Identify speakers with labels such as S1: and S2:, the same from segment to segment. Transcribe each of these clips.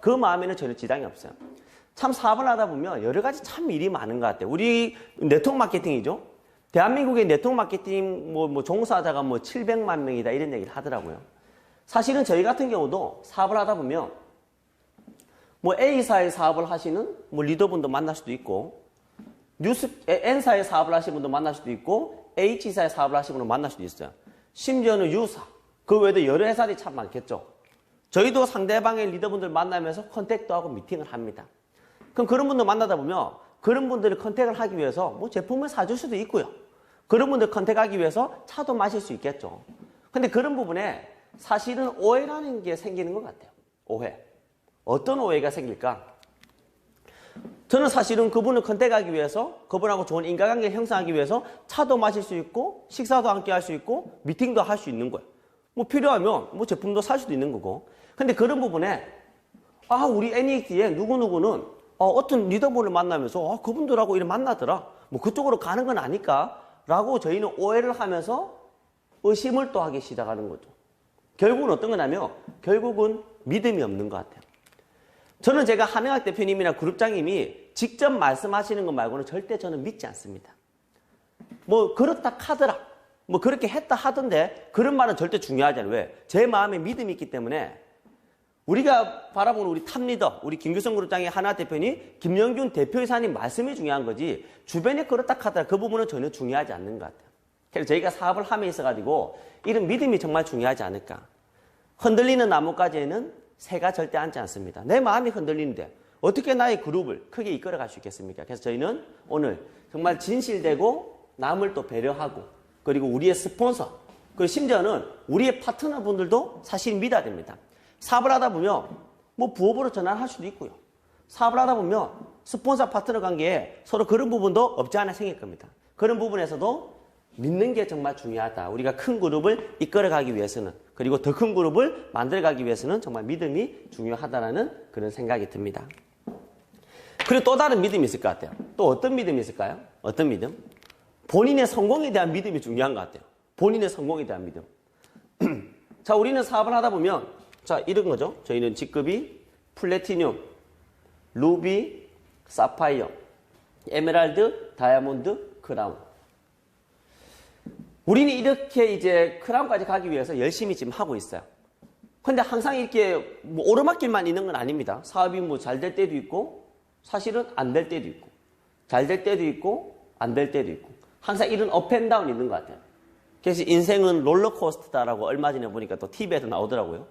S1: 그 마음에는 전혀 지장이 없어요. 참 사업을 하다 보면 여러 가지 참 일이 많은 것 같아요. 우리 네트워크 마케팅이죠. 대한민국의 네트워크 마케팅 종사자가 700만 명이다 이런 얘기를 하더라고요. 사실은 저희 같은 경우도 사업을 하다 보면 A사의 사업을 하시는 리더분도 만날 수도 있고 N사의 사업을 하시는 분도 만날 수도 있고 H사의 사업을 하시는 분도 만날 수도 있어요. 심지어는 U사, 그 외에도 여러 회사들이 참 많겠죠. 저희도 상대방의 리더분들 만나면서 컨택도 하고 미팅을 합니다. 그럼 그런 분들 만나다 보면 그런 분들을 컨택을 하기 위해서 제품을 사줄 수도 있고요. 그런 분들 컨택하기 위해서 차도 마실 수 있겠죠. 근데 그런 부분에 사실은 오해라는 게 생기는 것 같아요. 오해. 어떤 오해가 생길까? 저는 사실은 그분을 컨택하기 위해서 그분하고 좋은 인간관계를 형성하기 위해서 차도 마실 수 있고 식사도 함께 할 수 있고 미팅도 할 수 있는 거예요. 필요하면 제품도 살 수도 있는 거고. 근데 그런 부분에 우리 NEXT에 누구누구는 어떤 리더분을 만나면서 그분들하고 이렇게 만나더라. 그쪽으로 가는 건 아닐까? 라고 저희는 오해를 하면서 의심을 또 하기 시작하는 거죠. 결국은 어떤 거냐면 결국은 믿음이 없는 것 같아요. 저는 제가 한영학 대표님이나 그룹장님이 직접 말씀하시는 것 말고는 절대 저는 믿지 않습니다. 그렇다 하더라. 그렇게 했다 하던데 그런 말은 절대 중요하지 않아요. 왜? 제 마음에 믿음이 있기 때문에 우리가 바라보는 우리 탑리더, 우리 김규성 그룹장의 한영학 대표님, 김영균 대표이사님 말씀이 중요한 거지 주변에 그렇다 하더라 그 부분은 전혀 중요하지 않는 것 같아요. 그래서 저희가 사업을 함에 있어가지고 이런 믿음이 정말 중요하지 않을까. 흔들리는 나뭇가지에는 새가 절대 앉지 않습니다. 내 마음이 흔들리는데 어떻게 나의 그룹을 크게 이끌어갈 수 있겠습니까? 그래서 저희는 오늘 정말 진실되고 남을 또 배려하고 그리고 우리의 스폰서 그리고 심지어는 우리의 파트너분들도 사실 믿어야 됩니다. 사업을 하다 보면 부업으로 전환할 수도 있고요. 사업을 하다 보면 스폰서 파트너 관계에 서로 그런 부분도 없지 않아 생길 겁니다. 그런 부분에서도 믿는 게 정말 중요하다. 우리가 큰 그룹을 이끌어가기 위해서는 그리고 더 큰 그룹을 만들어가기 위해서는 정말 믿음이 중요하다는 그런 생각이 듭니다. 그리고 또 다른 믿음이 있을 것 같아요. 또 어떤 믿음이 있을까요? 어떤 믿음? 본인의 성공에 대한 믿음이 중요한 것 같아요. 본인의 성공에 대한 믿음. 자, 우리는 사업을 하다 보면 이런 거죠. 저희는 직급이 플래티늄, 루비, 사파이어, 에메랄드, 다이아몬드, 크라운. 우리는 이렇게 이제 크라운까지 가기 위해서 열심히 지금 하고 있어요. 근데 항상 이렇게 오르막길만 있는 건 아닙니다. 사업이 잘 될 때도 있고 사실은 안 될 때도 있고 잘 될 때도 있고 안 될 때도 있고 항상 이런 업앤다운 있는 것 같아요. 그래서 인생은 롤러코스터다라고 얼마 전에 보니까 또 TV에도 나오더라고요.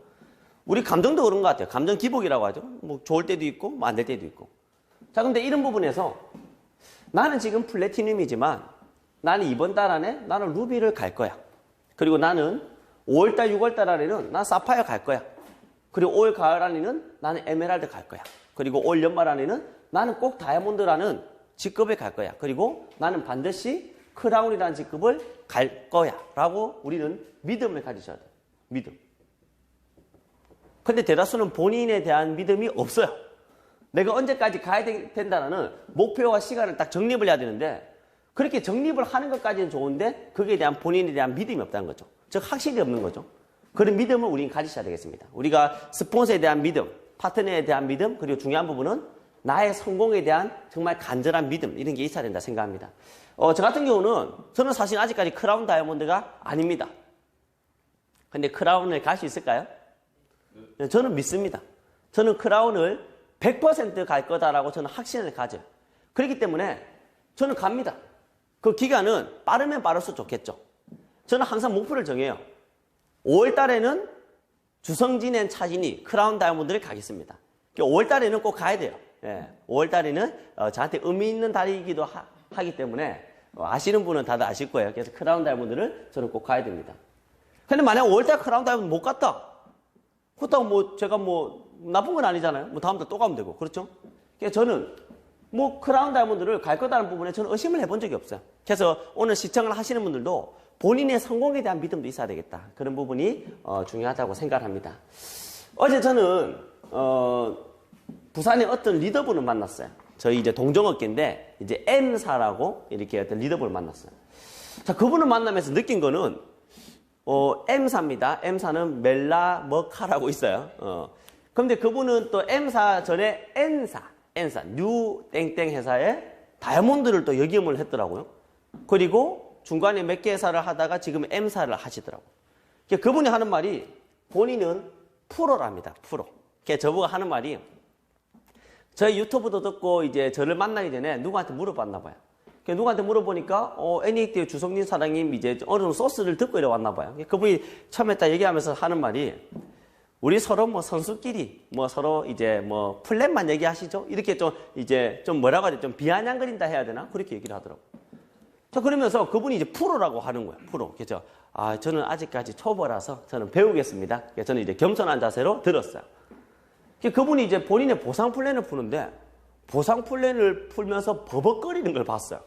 S1: 우리 감정도 그런 것 같아요. 감정 기복이라고 하죠. 좋을 때도 있고 안 될 때도 있고. 자, 근데 이런 부분에서 나는 지금 플래티늄이지만 나는 이번 달 안에 나는 루비를 갈 거야. 그리고 나는 5월달, 6월달 안에는 난 사파이어 갈 거야. 그리고 올 가을 안에는 나는 에메랄드 갈 거야. 그리고 올 연말 안에는 나는 꼭 다이아몬드라는 직급에 갈 거야. 그리고 나는 반드시 크라운이라는 직급을 갈 거야. 라고 우리는 믿음을 가지셔야 돼요. 믿음. 근데 대다수는 본인에 대한 믿음이 없어요. 내가 언제까지 가야 된다는 목표와 시간을 딱 정립을 해야 되는데 그렇게 정립을 하는 것까지는 좋은데 거기에 대한 본인에 대한 믿음이 없다는 거죠. 즉 확신이 없는 거죠. 그런 믿음을 우리는 가지셔야 되겠습니다. 우리가 스폰서에 대한 믿음, 파트너에 대한 믿음, 그리고 중요한 부분은 나의 성공에 대한 정말 간절한 믿음 이런 게 있어야 된다 생각합니다. 저 같은 경우는 저는 사실 아직까지 크라운 다이아몬드가 아닙니다. 근데 크라운을 갈 수 있을까요? 저는 믿습니다. 저는 크라운을 100% 갈 거다라고 저는 확신을 가져요. 그렇기 때문에 저는 갑니다. 그 기간은 빠르면 빠를수록 좋겠죠. 저는 항상 목표를 정해요. 5월 달에는 주성진 앤 차진이 크라운 다이아몬드를 가겠습니다. 5월 달에는 꼭 가야 돼요. 5월 달에는 저한테 의미 있는 달이기도 하기 때문에 아시는 분은 다들 아실 거예요. 그래서 크라운 다이아몬드를 저는 꼭 가야 됩니다. 근데 만약 5월 달 크라운 다이아몬드 못 갔다. 그렇다고 제가 나쁜 건 아니잖아요. 다음 달 또 가면 되고. 그렇죠? 그래서 저는 크라운 다이아몬드를 갈 거다는 부분에 저는 의심을 해본 적이 없어요. 그래서 오늘 시청을 하시는 분들도 본인의 성공에 대한 믿음도 있어야 되겠다. 그런 부분이 중요하다고 생각합니다. 어제 저는 부산의 어떤 리더분을 만났어요. 저희 이제 동종업계인데 이제 M사라고 이렇게 어떤 리더분을 만났어요. 자, 그분을 만나면서 느낀 거는 M사입니다. M사는 멜라 머카라고 있어요. 그런데 그분은 또 M사 전에 N사, 뉴 땡땡 회사에 다이아몬드를 또 역임을 했더라고요. 그리고 중간에 몇 개 회사를 하다가 지금 M사를 하시더라고요. 그분이 하는 말이 본인은 프로랍니다. 프로. 저보고 하는 말이 저희 유튜브도 듣고 이제 저를 만나기 전에 누구한테 물어봤나 봐요. 누구한테 물어보니까 NET 주성진 사장님 이제 어느 정도 소스를 듣고 이래 왔나 봐요. 그분이 처음에 딱 얘기하면서 하는 말이 우리 서로 뭐 선수끼리 뭐 서로 이제 뭐 플랜만 얘기하시죠. 이렇게 좀 이제 좀 뭐라고 해야 돼? 좀 비아냥거린다 해야 되나? 그렇게 얘기를 하더라고. 자, 그러면서 그분이 이제 프로라고 하는 거예요. 프로. 그죠? 아, 저는 아직까지 초보라서 저는 배우겠습니다. 저는 이제 겸손한 자세로 들었어요. 그분이 이제 본인의 보상 플랜을 푸는데 보상 플랜을 풀면서 버벅거리는 걸 봤어요.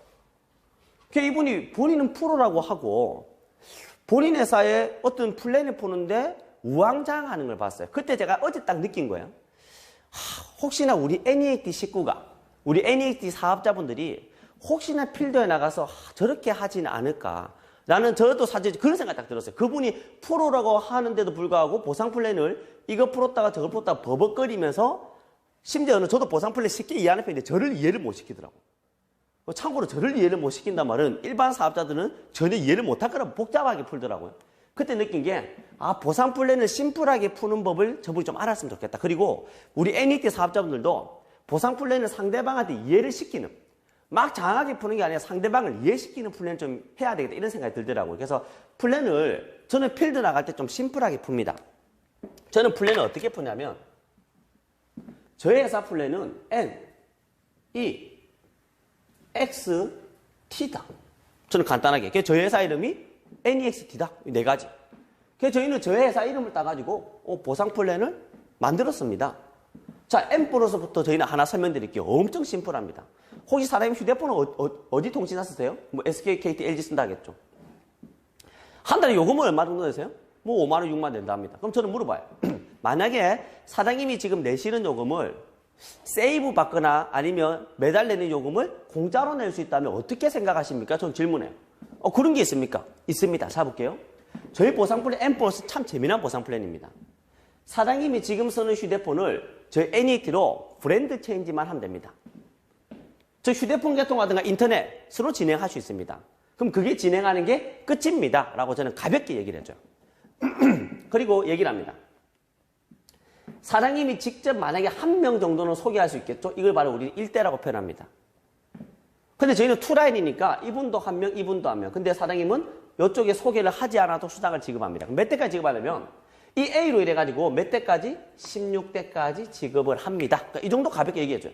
S1: 이분이 본인은 프로라고 하고 본인 회사에 어떤 플랜을 푸는데 우왕좌왕하는 걸 봤어요. 그때 제가 어제 딱 느낀 거예요. 혹시나 우리 NET 식구가, 우리 NET 사업자분들이 혹시나 필드에 나가서 저렇게 하지는 않을까. 라는 저도 사실 그런 생각 딱 들었어요. 그분이 프로라고 하는데도 불구하고 보상 플랜을 이거 풀었다가 저거 풀었다가 버벅거리면서 심지어는 저도 보상 플랜 쉽게 이해하는 편인데 저를 이해를 못 시키더라고요. 참고로 저를 이해를 못 시킨단 말은 일반 사업자들은 전혀 이해를 못할 거라 복잡하게 풀더라고요. 그때 느낀 게 보상 플랜을 심플하게 푸는 법을 저분이 좀 알았으면 좋겠다. 그리고 우리 NET 사업자분들도 보상 플랜을 상대방한테 이해를 시키는 막 장하게 푸는 게 아니라 상대방을 이해시키는 플랜을 좀 해야 되겠다 이런 생각이 들더라고요. 그래서 플랜을 저는 필드 나갈 때 좀 심플하게 풉니다. 저는 플랜을 어떻게 푸냐면 저희 회사 플랜은 N, E, X, T다. 저는 간단하게. 그래서 저희 회사 이름이 NEXT다. 이 네 가지. 그래서 저희는 저희 회사 이름을 따가지고 보상 플랜을 만들었습니다. 자, M번호서부터 저희는 하나 설명드릴게요. 엄청 심플합니다. 혹시 사장님 휴대폰은 어디 통신사 쓰세요? 뭐 SK, KT, LG 쓴다 하겠죠. 한 달에 요금은 얼마 정도 내세요? 뭐 5만 원, 6만 원 낸다 합니다. 그럼 저는 물어봐요. 만약에 사장님이 지금 내시는 요금을 세이브 받거나 아니면 매달 내는 요금을 공짜로 낼 수 있다면 어떻게 생각하십니까? 저는 질문해요. 그런 게 있습니까? 있습니다. 자, 볼게요. 저희 보상 플랜 M번호스 참 재미난 보상 플랜입니다. 사장님이 지금 쓰는 휴대폰을 저희 NET로 브랜드 체인지만 하면 됩니다. 저 휴대폰 개통하든가 인터넷으로 진행할 수 있습니다. 그럼 그게 진행하는 게 끝입니다. 라고 저는 가볍게 얘기를 해줘요. 그리고 얘기를 합니다. 사장님이 직접 만약에 한 명 정도는 소개할 수 있겠죠? 이걸 바로 우리 1대라고 표현합니다. 근데 저희는 투라인이니까 이분도 한 명, 이분도 한 명. 근데 사장님은 이쪽에 소개를 하지 않아도 수당을 지급합니다. 그럼 몇 대까지 지급하냐면 이 A로 이래가지고 몇 대까지? 16대까지 지급을 합니다. 그러니까 이 정도 가볍게 얘기해줘요.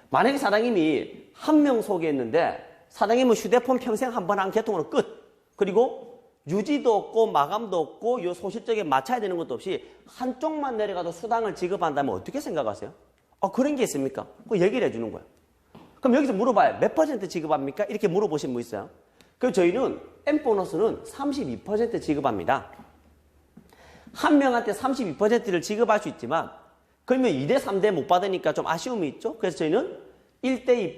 S1: 만약에 사장님이 한 명 소개했는데 사장님은 휴대폰 평생 한 번 한 개통으로 끝. 그리고 유지도 없고 마감도 없고 요 소실적에 맞춰야 되는 것도 없이 한쪽만 내려가도 수당을 지급한다면 어떻게 생각하세요? 그런 게 있습니까? 그 얘기를 해주는 거예요. 그럼 여기서 물어봐요. 몇 % 지급합니까? 이렇게 물어보신 분 있어요? 그럼 저희는 M보너스는 32% 지급합니다. 한 명한테 32%를 지급할 수 있지만 그러면 2대, 3대 못 받으니까 좀 아쉬움이 있죠? 그래서 저희는 1대 2%,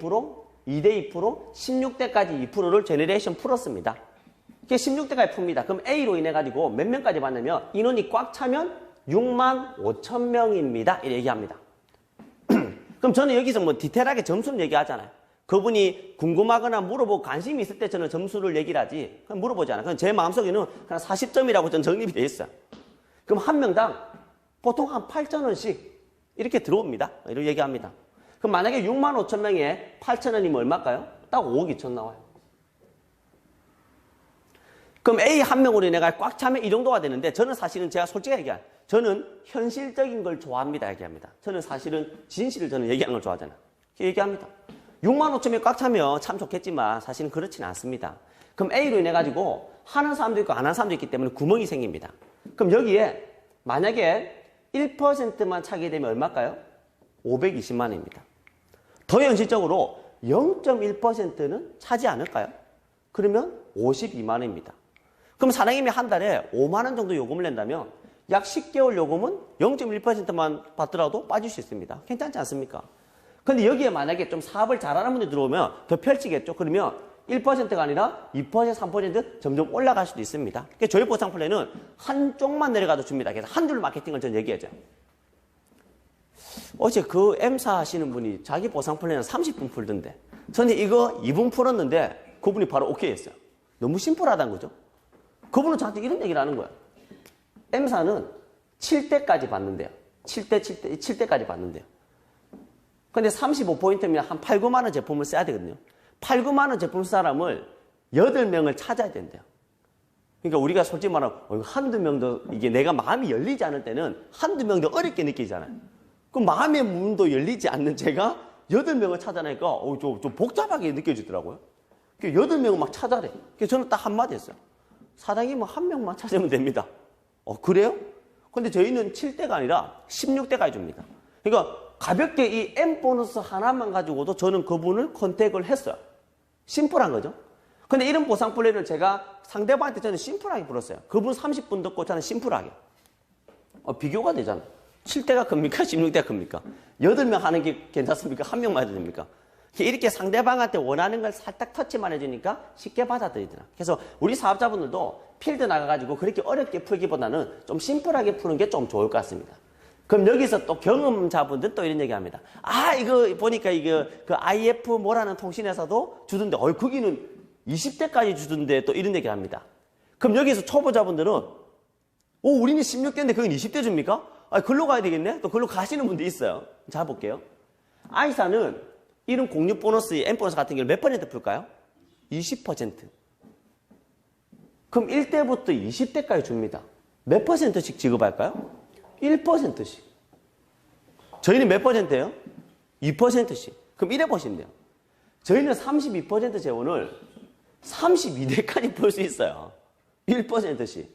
S1: 2대 2%, 16대까지 2%를 제너레이션 풀었습니다. 이게 16대까지 풉니다. 그럼 A로 인해가지고 몇 명까지 받냐면 인원이 꽉 차면 6만 5천 명입니다. 이렇게 얘기합니다. 그럼 저는 여기서 뭐 디테일하게 점수를 얘기하잖아요. 그분이 궁금하거나 물어보고 관심이 있을 때 저는 점수를 얘기를 하지. 그냥 물어보지 않아요. 그냥 제 마음속에는 그냥 40점이라고 저는 정립이 돼 있어요. 그럼 한 명당 보통 한 8,000원씩 이렇게 들어옵니다. 이렇게 얘기합니다. 그럼 만약에 6만 5천 명에 8,000원이면 얼마일까요? 딱 5억 2천 나와요. 그럼 A 한 명으로 내가 꽉 차면 이 정도가 되는데 저는 사실은 제가 솔직하게 얘기해요. 저는 현실적인 걸 좋아합니다. 얘기합니다. 저는 사실은 진실을 저는 얘기하는 걸 좋아하잖아요. 얘기합니다. 6만 5천 명 꽉 차면 참 좋겠지만 사실은 그렇지는 않습니다. 그럼 A로 인해가지고 하는 사람도 있고 안 하는 사람도 있기 때문에 구멍이 생깁니다. 그럼 여기에 만약에 1%만 차게 되면 얼마일까요? 520만 원입니다. 더 현실적으로 0.1%는 차지 않을까요? 그러면 52만 원입니다. 그럼 사장님이 한 달에 5만 원 정도 요금을 낸다면 약 10개월 요금은 0.1%만 받더라도 빠질 수 있습니다. 괜찮지 않습니까? 근데 여기에 만약에 좀 사업을 잘하는 분들이 들어오면 더 펼치겠죠. 그러면 1%가 아니라 2%, 3% 점점 올라갈 수도 있습니다. 그러니까 저희 보상 플랜은 한쪽만 내려가도 줍니다. 그래서 한 줄 마케팅을 저는 얘기하죠. 어제 그 M사 하시는 분이 자기 보상 플랜은 30분 풀던데 저는 이거 2분 풀었는데 그분이 바로 오케이 했어요. 너무 심플하다는 거죠. 그분은 저한테 이런 얘기를 하는 거예요. M사는 7대까지 받는데요. 7대까지 받는데요. 근데 35포인트면 한 8, 9만 원 제품을 써야 되거든요. 8, 9만 원 제품 사람을 8명을 찾아야 된대요. 그러니까 우리가 솔직히 말하면 한두 명도 이게 내가 마음이 열리지 않을 때는 한두 명도 어렵게 느끼잖아요. 그 마음의 문도 열리지 않는 제가 8명을 찾아내니까 좀 복잡하게 느껴지더라고요. 8명을 막 찾아래. 그래서 저는 딱 한마디 했어요. 사장님은 한 명만 찾으면 됩니다. 그래요? 근데 저희는 7대가 아니라 16대까지 줍니다. 그러니까 가볍게 이 M 보너스 하나만 가지고도 저는 그분을 컨택을 했어요. 심플한 거죠. 근데 이런 보상 플랜을 제가 상대방한테 저는 심플하게 불었어요. 그분 30분 듣고 저는 심플하게. 비교가 되잖아. 7대가 큽니까? 16대가 큽니까? 8명 하는 게 괜찮습니까? 1명만 해도 됩니까? 이렇게 상대방한테 원하는 걸 살짝 터치만 해주니까 쉽게 받아들이더라. 그래서 우리 사업자분들도 필드 나가가지고 그렇게 어렵게 풀기보다는 좀 심플하게 푸는 게 좀 좋을 것 같습니다. 그럼 여기서 또 경험자분들 또 이런 얘기 합니다. 이거 보니까 이거 그 IF 뭐라는 통신회사도 주던데, 거기는 20대까지 주던데 또 이런 얘기 합니다. 그럼 여기서 초보자분들은, 우리는 16대인데 거긴 20대 줍니까? 글로 가야 되겠네? 또 글로 가시는 분도 있어요. 자, 볼게요. I사는 이런 공유 보너스, M 보너스 같은 경우를 몇 퍼센트 풀까요? 20%. 그럼 1대부터 20대까지 줍니다. 몇 퍼센트씩 지급할까요? 1%씩. 저희는 몇 퍼센트예요? 2%씩. 그럼 이래 보시면 돼요. 저희는 32% 재원을 32대까지 풀 수 있어요. 1%씩.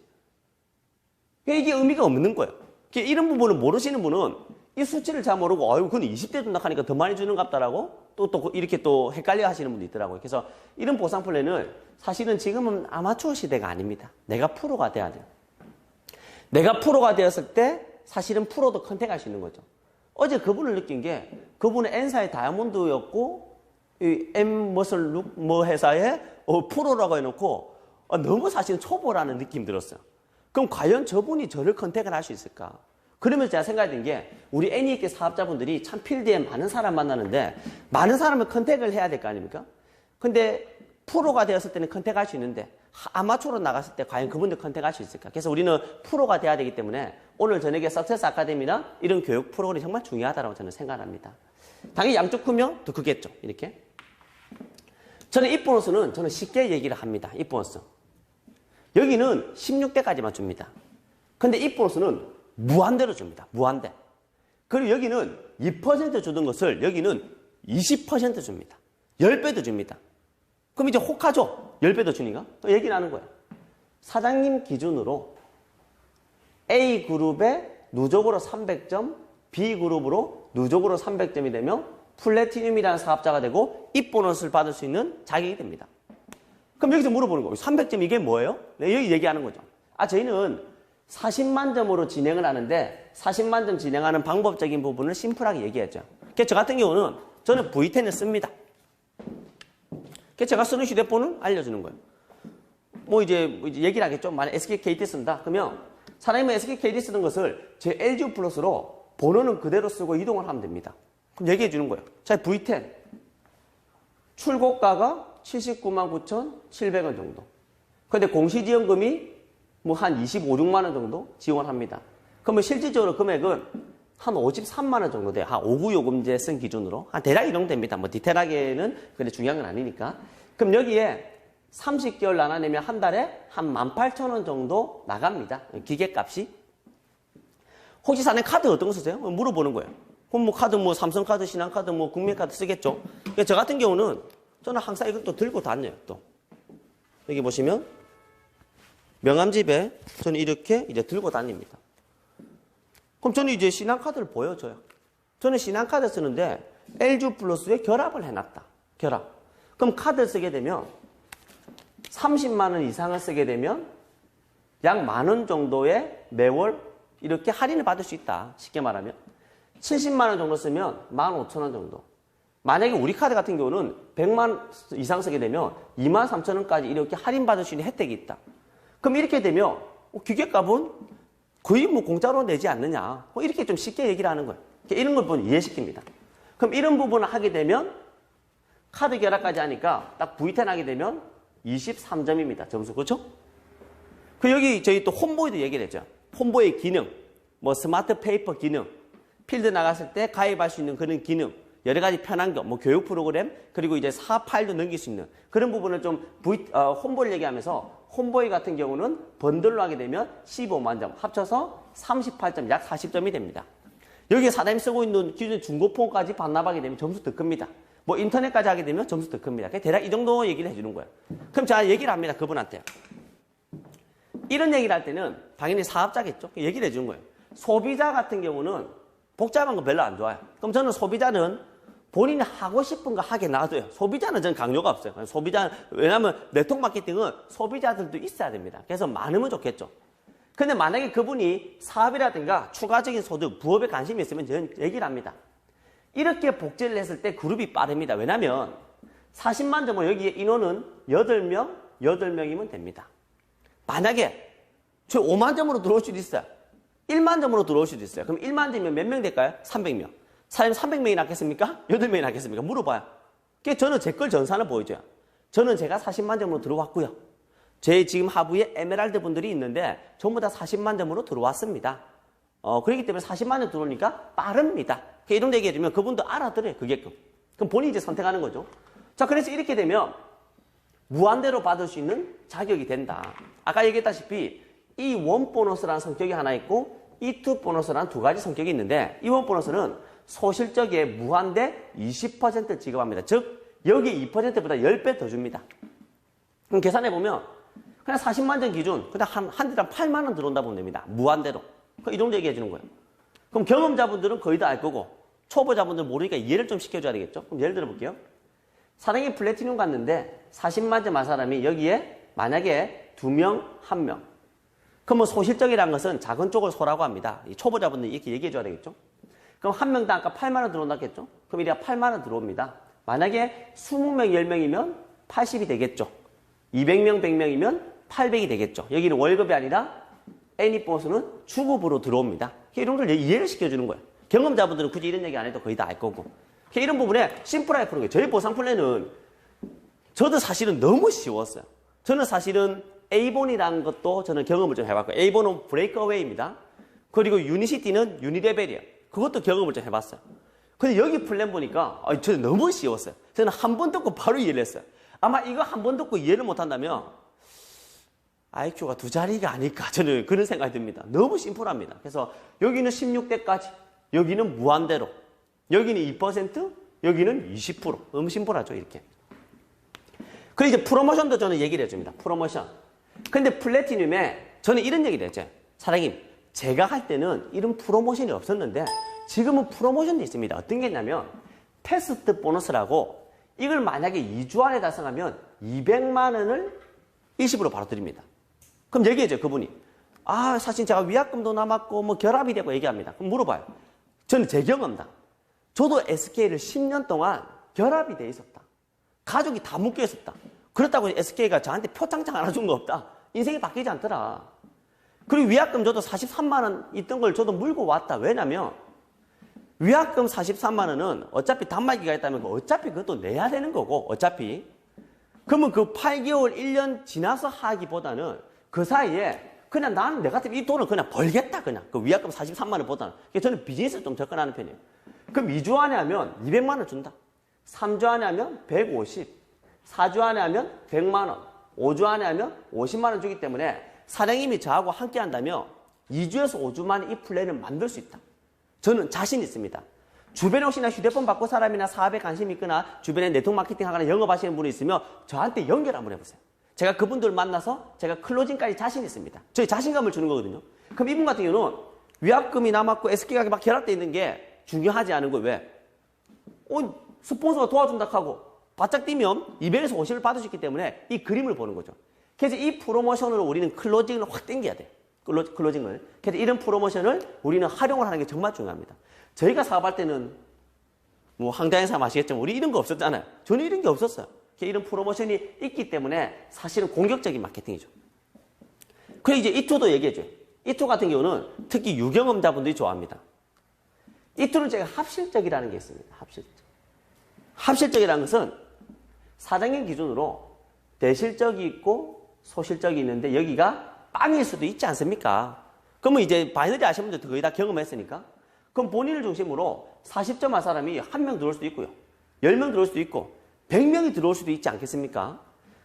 S1: 이게 의미가 없는 거예요. 이런 부분을 모르시는 분은 이 수치를 잘 모르고, 그건 20대 준다 하니까 더 많이 주는 갑다라고 또 이렇게 또 헷갈려 하시는 분도 있더라고요. 그래서 이런 보상 플랜을 사실은 지금은 아마추어 시대가 아닙니다. 내가 프로가 돼야 돼요. 내가 프로가 되었을 때 사실은 프로도 컨택할 수 있는 거죠. 어제 그분을 느낀 게 그분은 N사의 다이아몬드였고 이 M머슬 뭐 회사의 프로라고 해놓고 너무 사실은 초보라는 느낌 들었어요. 그럼 과연 저분이 저를 컨택을 할 수 있을까? 그러면서 제가 생각이 든 게 우리 애니에게 사업자분들이 참 필드에 많은 사람 만나는데 많은 사람을 컨택을 해야 될 거 아닙니까? 근데 프로가 되었을 때는 컨택할 수 있는데 아마추어로 나갔을 때 과연 그분들 컨택할 수 있을까? 그래서 우리는 프로가 돼야 되기 때문에 오늘 저녁에 석세스 아카데미나 이런 교육 프로그램이 정말 중요하다고 저는 생각합니다. 당연히 양쪽 크면 더 크겠죠. 이렇게. 저는 이 보너스는 저는 쉽게 얘기를 합니다. 이 보너스. 여기는 16대까지만 줍니다. 근데 이 보너스는 무한대로 줍니다. 무한대. 그리고 여기는 2% 주던 것을 여기는 20% 줍니다. 10배도 줍니다. 그럼 이제 혹하죠? 10배도 주니까? 얘기를 하는 거예요. 사장님 기준으로 A그룹에 누적으로 300점, B그룹으로 누적으로 300점이 되면 플래티늄이라는 사업자가 되고 이 보너스를 받을 수 있는 자격이 됩니다. 그럼 여기서 물어보는 거예요. 300점 이게 뭐예요? 네, 여기 얘기하는 거죠. 저희는 40만 점으로 진행을 하는데 40만 점 진행하는 방법적인 부분을 심플하게 얘기했죠. 그래서 저 같은 경우는 저는 V10을 씁니다. 그래서 제가 쓰는 휴대폰을 알려주는 거예요. 이제 얘기를 하겠죠. 만약 SKKT 쓴다. 그러면 사장님은 SKKT 쓰는 것을 제 LG 플러스로 번호는 그대로 쓰고 이동을 하면 됩니다. 그럼 얘기해 주는 거예요. 자, V10. 출고가가 79만 9,700원 정도. 근데 공시지원금이 한 25, 6만 원 정도 지원합니다. 그러면 실질적으로 금액은 한 53만 원 정도 돼요. 한 5구 요금제 쓴 기준으로. 대략 이 정도 됩니다. 디테일하게는 그래 중요한 건 아니니까. 그럼 여기에 30개월 나눠내면 한 달에 한 18,000원 정도 나갑니다. 기계값이. 혹시 사는 카드 어떤 거 쓰세요? 물어보는 거예요. 그럼 카드 삼성카드, 신한카드, 국민카드 쓰겠죠? 저 같은 경우는 저는 항상 이걸 또 들고 다녀요, 또. 여기 보시면 명함집에 저는 이렇게 이제 들고 다닙니다. 그럼 저는 이제 신한카드를 보여줘요. 저는 신한카드 쓰는데 LG 플러스에 결합을 해놨다. 결합. 그럼 카드를 쓰게 되면 30만 원 이상을 쓰게 되면 약 10,000원 정도의 매월 이렇게 할인을 받을 수 있다. 쉽게 말하면. 70만 원 정도 쓰면 15,000원 정도. 만약에 우리 카드 같은 경우는 100만 이상 쓰게 되면 23,000원까지 이렇게 할인받을 수 있는 혜택이 있다. 그럼 이렇게 되면 기계값은 거의 공짜로 내지 않느냐. 이렇게 좀 쉽게 얘기를 하는 거예요. 이런 걸 보면 이해시킵니다. 그럼 이런 부분을 하게 되면 카드 결합까지 하니까 딱 V10 하게 되면 23점입니다. 점수. 그렇죠? 그 여기 저희 또 홈보이도 얘기를 했죠. 홈보이 기능, 뭐 스마트 페이퍼 기능, 필드 나갔을 때 가입할 수 있는 그런 기능, 여러 가지 편한 거, 뭐 교육 프로그램, 그리고 이제 사업 파일도 넘길 수 있는 그런 부분을 좀 홈보이를 얘기하면서 홈보이 같은 경우는 번들로 하게 되면 15만 점, 합쳐서 38점, 약 40점이 됩니다. 여기에 사장님이 쓰고 있는 기존 중고폰까지 반납하게 되면 점수 더 큽니다. 뭐 인터넷까지 하게 되면 점수 더 큽니다. 대략 이 정도 얘기를 해주는 거예요. 그럼 제가 얘기를 합니다. 그분한테. 이런 얘기를 할 때는 당연히 사업자겠죠. 얘기를 해주는 거예요. 소비자 같은 경우는 복잡한 거 별로 안 좋아요. 그럼 저는 소비자는 본인이 하고 싶은 거 하게 놔둬요. 소비자는 저는 강요가 없어요. 소비자는, 왜냐하면 네트워크 마케팅은 소비자들도 있어야 됩니다. 그래서 많으면 좋겠죠. 근데 만약에 그분이 사업이라든가 추가적인 소득, 부업에 관심이 있으면 저는 얘기를 합니다. 이렇게 복제를 했을 때 그룹이 빠릅니다. 왜냐하면 40만 점은 여기에 인원은 8명이면 됩니다. 만약에 저 5만 점으로 들어올 수도 있어요. 1만 점으로 들어올 수도 있어요. 그럼 1만 점이면 몇 명 될까요? 300명. 사장님 300명이 낫겠습니까? 8명이 낫겠습니까? 물어봐요. 그게 저는 제 걸 전산을 보여줘요. 저는 제가 40만 점으로 들어왔고요. 제 지금 하부에 에메랄드 분들이 있는데 전부 다 40만 점으로 들어왔습니다. 그렇기 때문에 40만 점 들어오니까 빠릅니다. 이런 얘기 해주면 그분도 알아들어요. 그게끔. 그럼 본인이 이제 선택하는 거죠. 자, 그래서 이렇게 되면 무한대로 받을 수 있는 자격이 된다. 아까 얘기했다시피 이 원 보너스라는 성격이 하나 있고 이 투 보너스라는 두 가지 성격이 있는데 이 원 보너스는 소실적에 무한대 20% 지급합니다. 즉 여기 2%보다 10배 더 줍니다. 그럼 계산해보면 그냥 40만 점 기준 그냥 한 대당 8만 원 들어온다 보면 됩니다. 무한대로. 이 정도 얘기해 주는 거예요. 그럼 경험자분들은 거의 다 알 거고 초보자분들 모르니까 이해를 좀 시켜줘야 되겠죠. 그럼 예를 들어 볼게요. 사장님이 플래티늄 갔는데 40만 점 한 사람이 여기에 만약에 2명, 1명. 그럼 뭐 소실적이라는 것은 작은 쪽을 소라고 합니다. 이 초보자분들 이렇게 얘기해 줘야 되겠죠. 그럼 한 명당 아까 8만 원 들어온다겠죠. 그럼 이래야 8만 원 들어옵니다. 만약에 20명, 10명이면 80이 되겠죠. 200명, 100명이면 800이 되겠죠. 여기는 월급이 아니라 애니 보너스는 주급으로 들어옵니다. 이런 걸 이해를 시켜주는 거예요. 경험자분들은 굳이 이런 얘기 안 해도 거의 다 알 거고. 이런 부분에 심플하게 푸는 거예요. 저희 보상 플랜은 저도 사실은 너무 쉬웠어요. 저는 사실은 A본이라는 것도 저는 경험을 좀 해봤고요. A본은 브레이크어웨이입니다. 그리고 유니시티는 유니레벨이에요. 그것도 경험을 좀 해봤어요. 근데 여기 플랜 보니까 저는 너무 쉬웠어요. 저는 한 번 듣고 바로 이해를 했어요. 아마 이거 한 번 듣고 이해를 못한다면 IQ가 2자리가 아닐까 저는 그런 생각이 듭니다. 너무 심플합니다. 그래서 여기는 16대까지, 여기는 무한대로, 여기는 2%, 여기는 20%. 너무 심플하죠, 이렇게. 그리고 이제 프로모션도 저는 얘기를 해줍니다. 프로모션. 근데 플래티늄에 저는 이런 얘기를 했죠. 사장님, 제가 할 때는 이런 프로모션이 없었는데 지금은 프로모션도 있습니다. 어떤 게 있냐면 테스트 보너스라고 이걸 만약에 2주 안에 달성하면 200만 원을 일시불로 바로 드립니다. 그럼 얘기해줘요, 그분이. 사실 제가 위약금도 남았고 뭐 결합이 되고 얘기합니다. 그럼 물어봐요. 저는 제 경험다. 저도 SK를 10년 동안 결합이 돼 있었다. 가족이 다 묶여 있었다. 그렇다고 SK가 저한테 표창장 하나 준 거 없다. 인생이 바뀌지 않더라. 그리고 위약금 저도 43만 원 있던 걸 저도 물고 왔다. 왜냐면 위약금 43만 원은 어차피 단말기가 있다면 어차피 그것도 내야 되는 거고 어차피. 그러면 그 8개월, 1년 지나서 하기보다는 그 사이에 그냥 나는 내 같으면 이 돈을 그냥 벌겠다. 그냥 그 위약금 43만 원보다는. 저는 비즈니스를 좀 접근하는 편이에요. 그럼 2주 안에 하면 200만 원 준다. 3주 안에 하면 150, 4주 안에 하면 100만 원, 5주 안에 하면 50만 원 주기 때문에 사장님이 저하고 함께 한다면 2주에서 5주 만에 이 플랜을 만들 수 있다. 저는 자신 있습니다. 주변에 혹시나 휴대폰 바꿔 사람이나 사업에 관심이 있거나 주변에 네트워크 마케팅 하거나 영업하시는 분이 있으면 저한테 연결 한번 해보세요. 제가 그분들 만나서 제가 클로징까지 자신 있습니다. 저희 자신감을 주는 거거든요. 그럼 이분 같은 경우는 위약금이 남았고 SK가 막 결합되어 있는 게 중요하지 않은 거예요. 왜? 스폰서가 도와준다 하고 바짝 뛰면 200에서 50을 받을 수 있기 때문에 이 그림을 보는 거죠. 그래서 이 프로모션으로 우리는 클로징을 확 당겨야 돼. 클로징을. 그래서 이런 프로모션을 우리는 활용을 하는 게 정말 중요합니다. 저희가 사업할 때는 뭐 황당한 사람 아시겠지만 우리 이런 거 없었잖아요. 저는 이런 게 없었어요. 이런 프로모션이 있기 때문에 사실은 공격적인 마케팅이죠. 그리고 이제 이투도 얘기해줘요. 이투 같은 경우는 특히 유경험자분들이 좋아합니다. 이 두 번째가 합실적이라는 게 있습니다. 합실적. 합실적이라는 것은 사장님 기준으로 대실적이 있고 소실적이 있는데 여기가 빵일 수도 있지 않습니까? 그러면 이제 바이너리 아시는 분들 거의 다 경험했으니까 그럼 본인을 중심으로 40점 할 사람이 1명 들어올 수도 있고요. 10명 들어올 수도 있고 100명이 들어올 수도 있지 않겠습니까?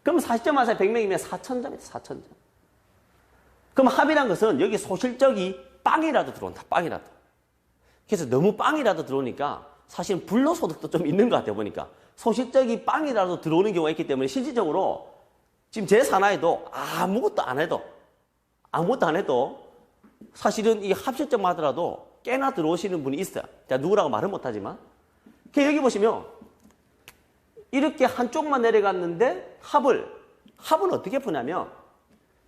S1: 그럼 40점 할 사람이 100명이면 4,000점이다. 4,000점. 그럼 합이란 것은 여기 소실적이 빵이라도 들어온다. 빵이라도. 그래서 너무 빵이라도 들어오니까 사실 불로소득도 좀 있는 것 같아요. 보니까. 소실적이 빵이라도 들어오는 경우가 있기 때문에 실질적으로 지금 제 산하에도 아무것도 안 해도 사실은 이 합실점 하더라도 꽤나 들어오시는 분이 있어요. 자, 누구라고 말은 못하지만. 여기 보시면 이렇게 한쪽만 내려갔는데 합은 어떻게 푸냐면